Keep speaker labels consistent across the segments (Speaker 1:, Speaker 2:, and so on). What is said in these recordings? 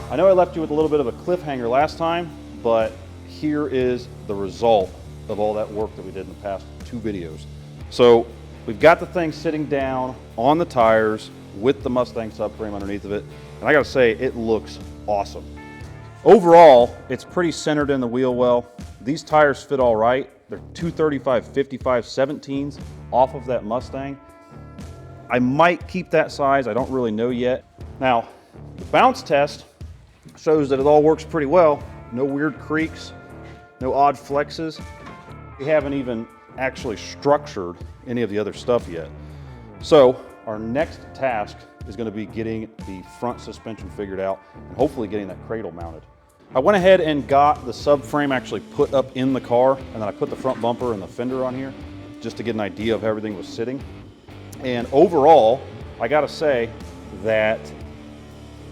Speaker 1: I know I left you with a little bit of a cliffhanger last time, but here is the result of all that work that we did in the past 2 videos. So we've got the thing sitting down on the tires with the Mustang subframe underneath of it, and I gotta say, it looks awesome. Overall, it's pretty centered in the wheel well. These tires fit all right. They're 235/55 17s off of that Mustang. I might keep that size, I don't really know yet. Now, the bounce test shows that it all works pretty well. No weird creaks, no odd flexes. We haven't even actually structured any of the other stuff yet. So our next task is going to be getting the front suspension figured out and hopefully getting that cradle mounted. I went ahead and got the subframe actually put up in the car, and then I put the front bumper and the fender on here just to get an idea of how everything was sitting. And overall, I gotta say that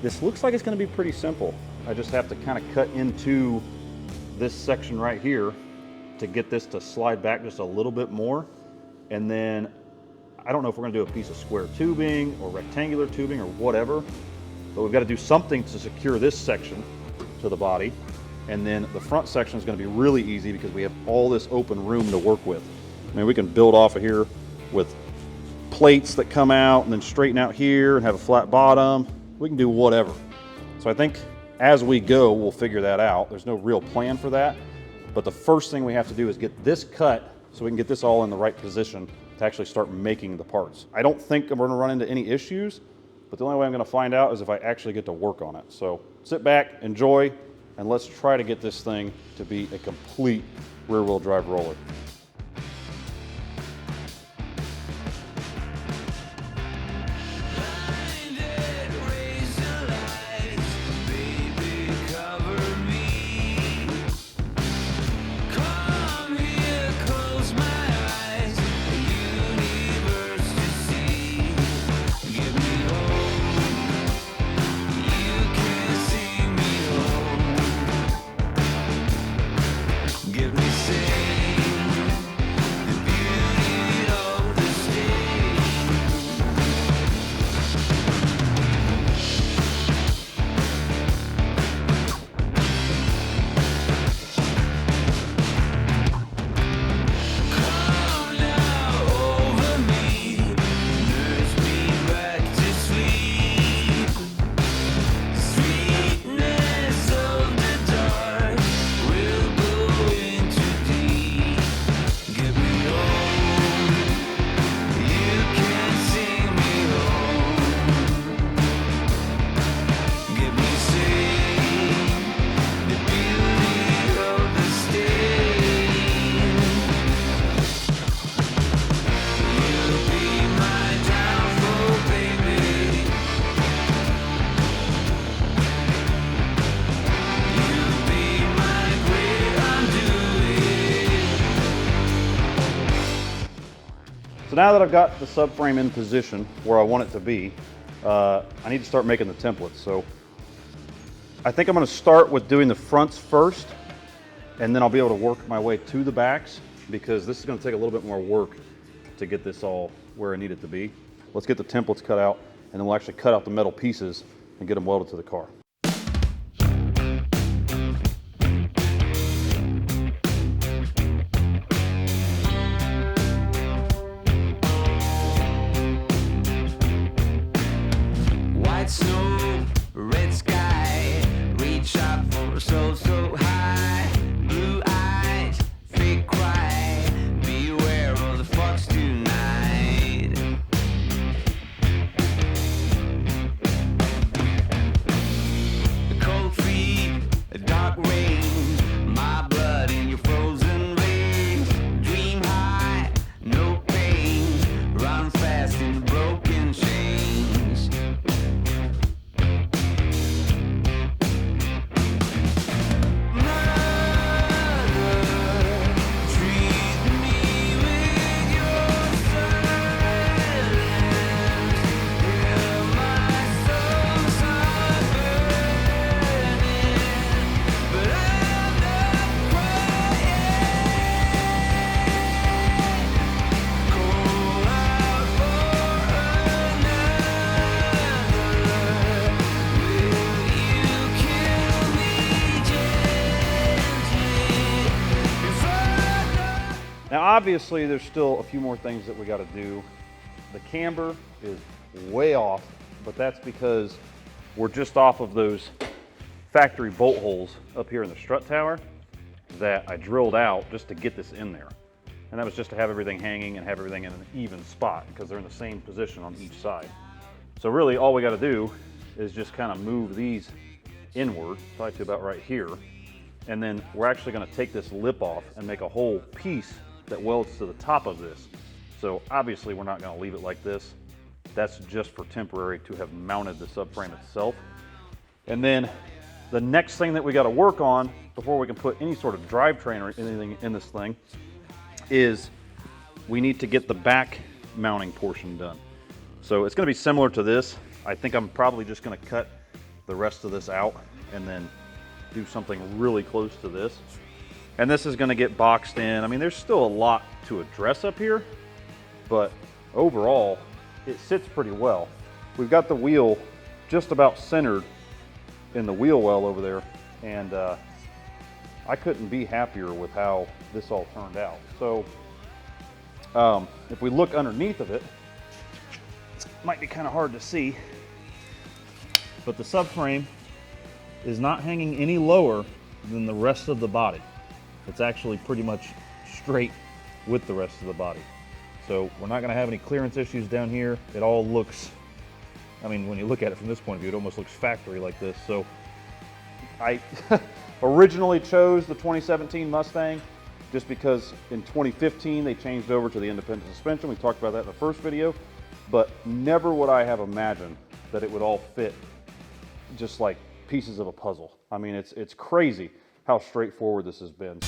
Speaker 1: this looks like it's going to be pretty simple. I just have to kind of cut into this section right here to get this to slide back just a little bit more. And then I don't know if we're going to do a piece of square tubing or rectangular tubing or whatever, but we've got to do something to secure this section to the body. And then the front section is going to be really easy because we have all this open room to work with. I mean, we can build off of here with plates that come out and then straighten out here and have a flat bottom. We can do whatever. So I think as we go, we'll figure that out. There's no real plan for that, but the first thing we have to do is get this cut so we can get this all in the right position to actually start making the parts. I don't think we're gonna run into any issues, but the only way I'm gonna find out is if I actually get to work on it. So sit back, enjoy, and let's try to get this thing to be a complete rear-wheel drive roller. So now that I've got the subframe in position where I want it to be, I need to start making the templates. So I think I'm going to start with doing the fronts first, and then I'll be able to work my way to the backs, because this is going to take a little bit more work to get this all where I need it to be. Let's get the templates cut out, and then we'll actually cut out the metal pieces and get them welded to the car.
Speaker 2: Snow, red sky, reach out for so high, blue eyes, fake cry, beware of the fox tonight. Cold feet, dark rain, my blood in your frozen veins, dream high, no pain, run fast in broken chains.
Speaker 1: obviously there's still a few more things that we got to do. The camber is way off, but that's because we're just off of those factory bolt holes up here in the strut tower that I drilled out just to get this in there. And that was just to have everything hanging and have everything in an even spot because they're in the same position on each side. So really all we got to do is just kind of move these inward, probably to about right here. And then we're actually going to take this lip off and make a whole piece that welds to the top of this. So obviously we're not going to leave it like this. That's just for temporary to have mounted the subframe itself. And then the next thing that we got to work on before we can put any sort of drivetrain or anything in this thing is we need to get the back mounting portion done. So it's going to be similar to this. I think I'm probably just going to cut the rest of this out and then do something really close to this. And this is going to get boxed in. I mean, there's still a lot to address up here, but overall it sits pretty well. We've got the wheel just about centered in the wheel well over there, and I couldn't be happier with how this all turned out. So if we look underneath of it, it might be kind of hard to see, but the subframe is not hanging any lower than the rest of the body. It's actually pretty much straight with the rest of the body. So we're not going to have any clearance issues down here. It all looks, I mean, when you look at it from this point of view, it almost looks factory like this. So I originally chose the 2017 Mustang just because in 2015 they changed over to the independent suspension. We talked about that in the first video, but never would I have imagined that it would all fit just like pieces of a puzzle. I mean, it's crazy how straightforward this has been.